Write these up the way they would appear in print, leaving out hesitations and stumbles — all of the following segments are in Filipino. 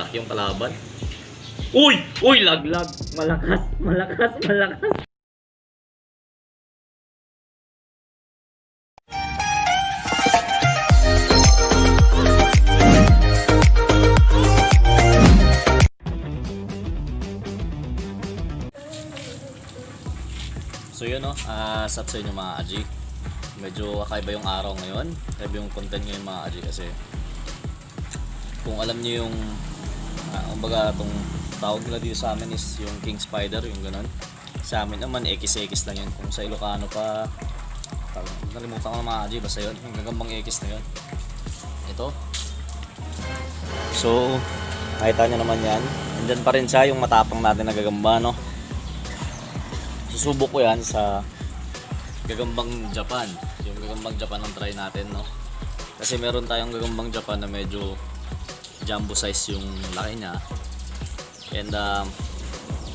Laki yung kalaban. Uy! Uy! Laglag! Malakas! Malakas! Malakas! So yun sat sa inyo mga Aji. Medyo kakaiba yung araw ngayon. Kakaiba yung content ngayon mga Aji kasi kung alam niyo yung kumbaga itong tawag nila dito sa amin is yung king spider, yung ganun. Sa amin naman X lang yun. Kung sa Ilocano pa nalimutan ko na mga Aji, basta yun yung gagambang X na yun. Ito. So nakita nyo naman yan. Andyan pa rin siya yung matapang natin na gagamba, no? Susubok ko yan sa gagambang Japan. Yung gagambang Japan ang try natin, no? Kasi meron tayong gagambang Japan na medyo jumbo size yung laki niya. And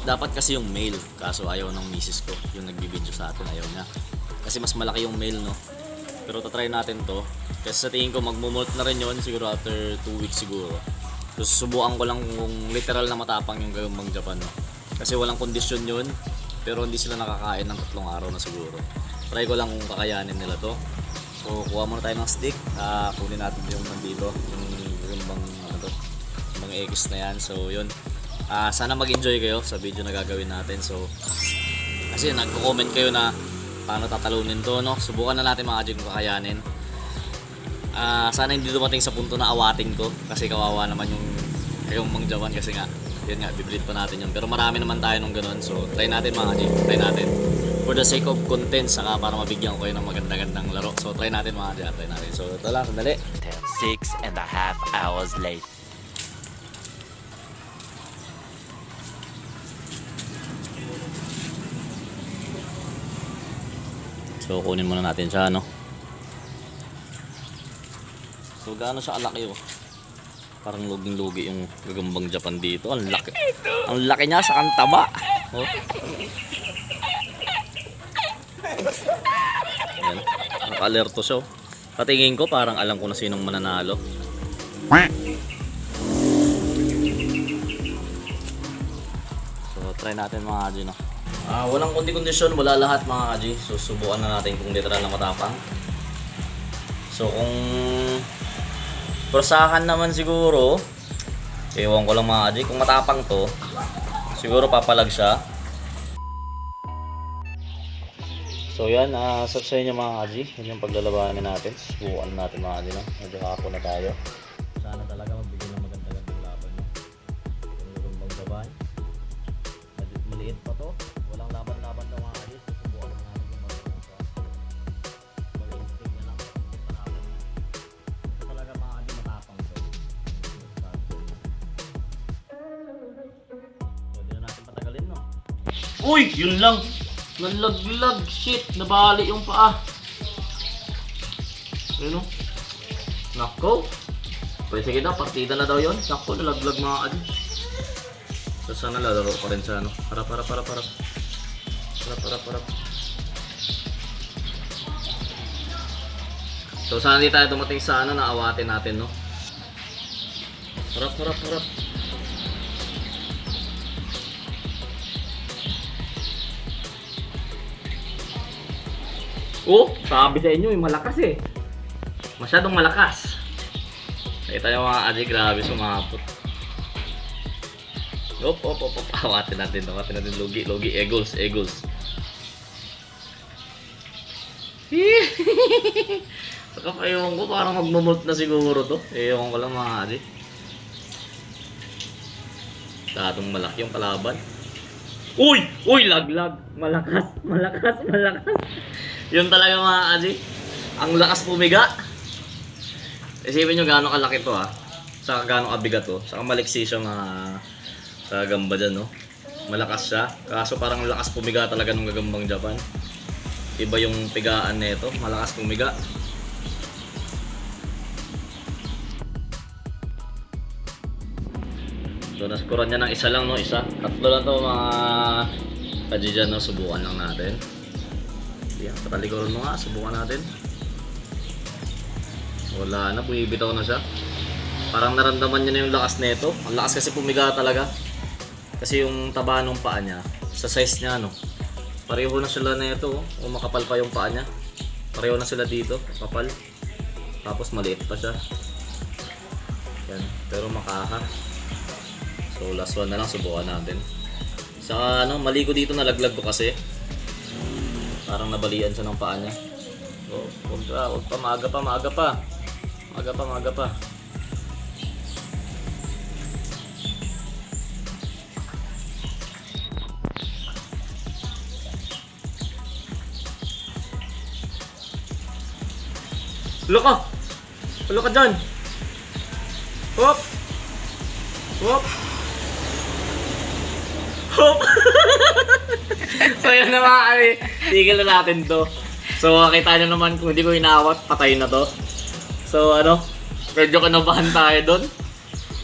dapat kasi yung male, kaso ayaw ng misis ko, yung nagbibideo sa atin, ayaw niya. Kasi mas malaki yung male, no? Pero tatry natin to. Kasi sa tingin ko magmumult na rin yun siguro after 2 weeks siguro. So susubukan ko lang kung literal na matapang yung gagambang Japan, no? Kasi walang kondisyon yun. Pero hindi sila nakakain ng 3 araw na siguro. Try ko lang kung kakayanin nila to. So kuha muna tayo ng stick. Kunin natin yung nandito, yung bang X na yan. So yun. Sana mag-enjoy kayo sa video na gagawin natin. So kasi nagko-comment kayo na paano tatalunin to, no? Subukan na natin mga Aji kung kakayanin. Sana hindi dumating sa punto na awatin ko kasi kawawa naman yung Mang Japan kasi nga yun nga, bibreed pa natin yun. Pero marami naman tayo nung ganun. So, try natin mga G. Try natin. For the sake of content, saka para mabigyan ko kayo ng maganda-gandang laro. So, try natin mga G. Try natin. So, ito lang. Sandali. 6.5 hours late. So, kunin muna natin siya, no? So, gaano siya kalaki, oh. Parang luging-lugi yung gagambang Japan dito. Ang laki. Ang laki niya sa kantaba. Oh. Ayan. Naka-alerto siya. Patingin ko parang alam ko na sinong mananalo. So try natin mga Aji, no? Walang kondisyon, wala lahat mga Aji. So subukan na natin kung literal na matapang. So kung persahan naman siguro, ewan ko lang mga Aji, kung matapang to siguro papalag siya. So yan, sa inyo mga Aji, yun yung paglalabanan natin. Subukan natin mga Aji, no? Medyo hapon na tayo. Sana talaga magbigay ng maganda-gandang laban, no? Yung gagambang Japan medyo maliit pa to, walang laban-laban daw mga Aji. Susubukan natin yung magandang siya. Mag-instinct na lang talaga mga Aji, matapang to. So di na natin patagalin, no? Uy! Yun lang! Nalaglag! Shit! Nabali yung paa! Ayun, no? Nako! Pwede sige daw, partida na daw yun. Nako, nalaglag mga Aji. So sana lalaro pa rin siya, no? Harap. So sana di tayo dumating sa na awatin natin, no? Harap. Oh, sabi sa inyo, yung malakas eh. Masyadong malakas. Nakita nyo mga Aji, grabe sumapot. Op. Awatin natin. Logi, Eagles. Saka pa ewan ko, parang magmumult na siguro to. Ewan ko lang mga Aji. Tatong malaki yung kalaban. Uy! Laglag! Malakas! Yun talaga mga Aji. Ang lakas pumiga. Isipin nyo gaano kalaki to saka gaano kabigat to. Saka maliksi siya mga sa gamba dyan, no? Malakas siya. Kaso parang lakas pumiga talaga ng gagambang Japan. Iba yung pigaan nito. Malakas pumiga. So naskuran niya ng isa lang, no? Isa. Tatlo lang to mga Aji dyan, no? Subukan lang natin. Yan, patalikuran mo nga. Subukan natin. Wala na, bumibitaw na siya. Parang naramdaman niya na yung lakas nito. Ang lakas kasi pumiga talaga. Kasi yung taba ng paa niya, sa size niya ano, pareho na sila na ito. O makapal pa yung paa niya. Pareho na sila dito, kapal. Tapos maliit pa siya. Yan, pero makaha. So last one na lang, subukan natin. Sa ano, mali ko dito, nalaglag ko kasi. Parang nabalian siya ng paa niya. Oh, huwag pa, maaga pa. Maaga pa. Wala ka dyan! Hop! So yun na mga kami, tigil na natin to. So makita nyo naman kung hindi ko inawat, patay na to. So ano, medyo kinabahan tayo dun.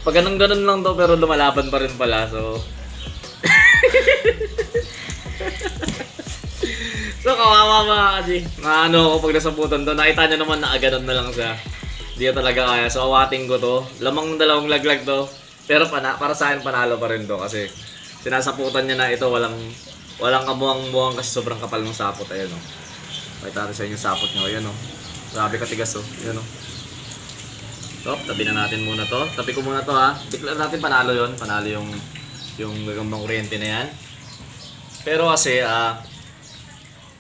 Pag ganun lang to pero lumalaban pa rin pala, so... So kawawa mga kasi, maano ako pag nasabutan to, nakita nyo naman na aganon na lang siya. Hindi na talaga kaya, so awating ko to. Lamang dalawang laglag to. Pero para sa akin panalo pa rin to kasi sinasaputan niya na ito, walang kamuang-muang kasi sobrang kapal ng sapot. Ayan o. Pakita natin sa inyo yung sapot nyo. Ayan o. Grabe katigas o. Ayan o. So, tabi na natin muna to. Tabi ko muna to ha. Declare natin panalo yon. Panalo yung gagambang kuryente na yan. Pero kasi,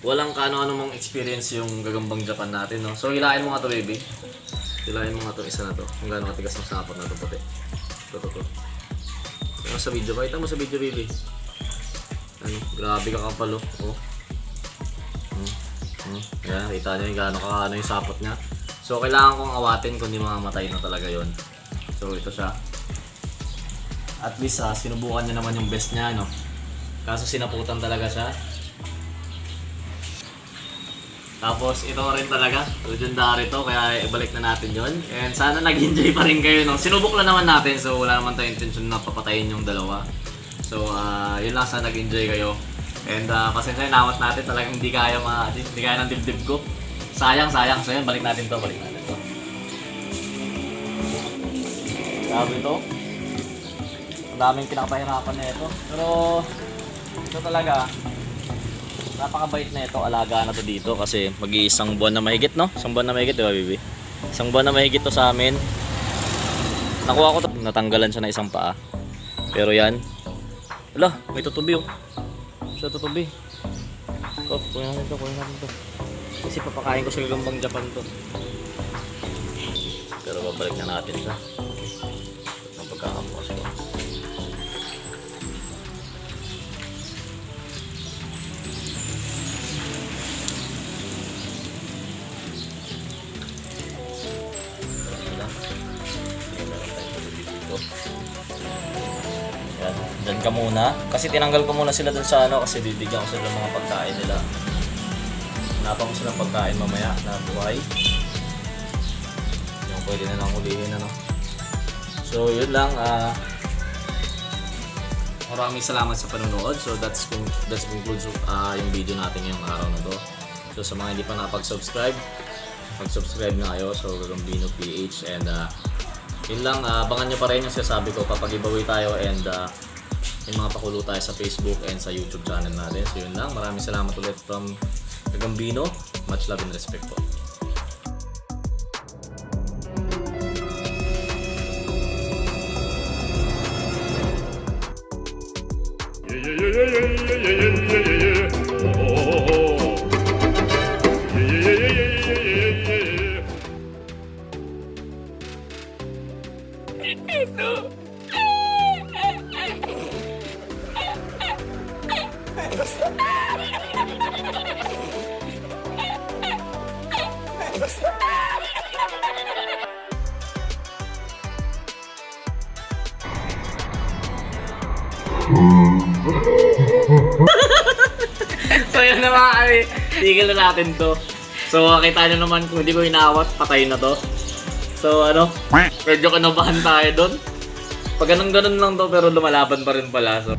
walang kaano-ano mong experience yung gagambang Japan natin, no? So, hilain mo nga to, baby. Hilain mo nga to, isa na to. Kung gaano katigas ng sapot na to, puti. Ito. Ano sa video? Pakita mo sa video, baby. Ano? Grabe ka kapal, oh. Ayan, kita nyo yung gaano ka, ano yung sapot niya. So, kailangan kong awatin kung di mamamatay na talaga yon. So, ito siya. At least, sinubukan niya naman yung best niya, no? Kaso sinaputan talaga siya. Tapos ito rin talaga, legendary to, kaya ibalik na natin yon. And sana nag-enjoy pa rin kayo, no? Sinubok lang naman natin, so wala naman tayong intention na papatayin yung dalawa. So yun lang, sana nag-enjoy kayo. And pasensya yung nawat natin, talagang hindi kaya ng dibdib ko. Sayang. So yun, balik natin to. Grabe to. Ang daming pinakapahirapan na ito. Pero ito talaga, napakabait na ito, alaga na to dito kasi mag-iisang buwan na mahigit, no? Isang buwan na mahigit, di ba, baby? Isang buwan na mahigit to sa amin. Nakuha ko to, natanggalan siya na isang paa. Pero yan, wala, may tutubi, oh. Siya tutubi. Kunin natin to. Kasi papakain ko sa gagambang Japan to. Pero babalik na natin siya. Ang pagkakabukas ko. Diyan ka muna. Kasi tinanggal ko muna sila dun sa ano kasi bibigyan ko sila ng mga pagkain nila. Hanapan ko silang pagkain mamaya na buhay. Yung pwede na lang ulihin, ano. So yun lang. Maraming salamat sa panonood. So that concludes yung video natin ngayong araw na to. So sa mga hindi pa nakapag-subscribe, mag-subscribe na kayo. So Gagambino PH. And yun lang, abangan nyo pa rin yung sinasabi ko kapag giveaway tayo and may mga pakulo tayo sa Facebook and sa YouTube channel natin. So yun lang, maraming salamat ulit from Gagambino. Much love and respect po. So yun na mga kami, tigil na natin to. So makita nyo naman kung hindi ko inawat, patay na to. So ano, medyo kinabahan tayo dun. Pag ganun lang to pero lumalaban pa rin pala. So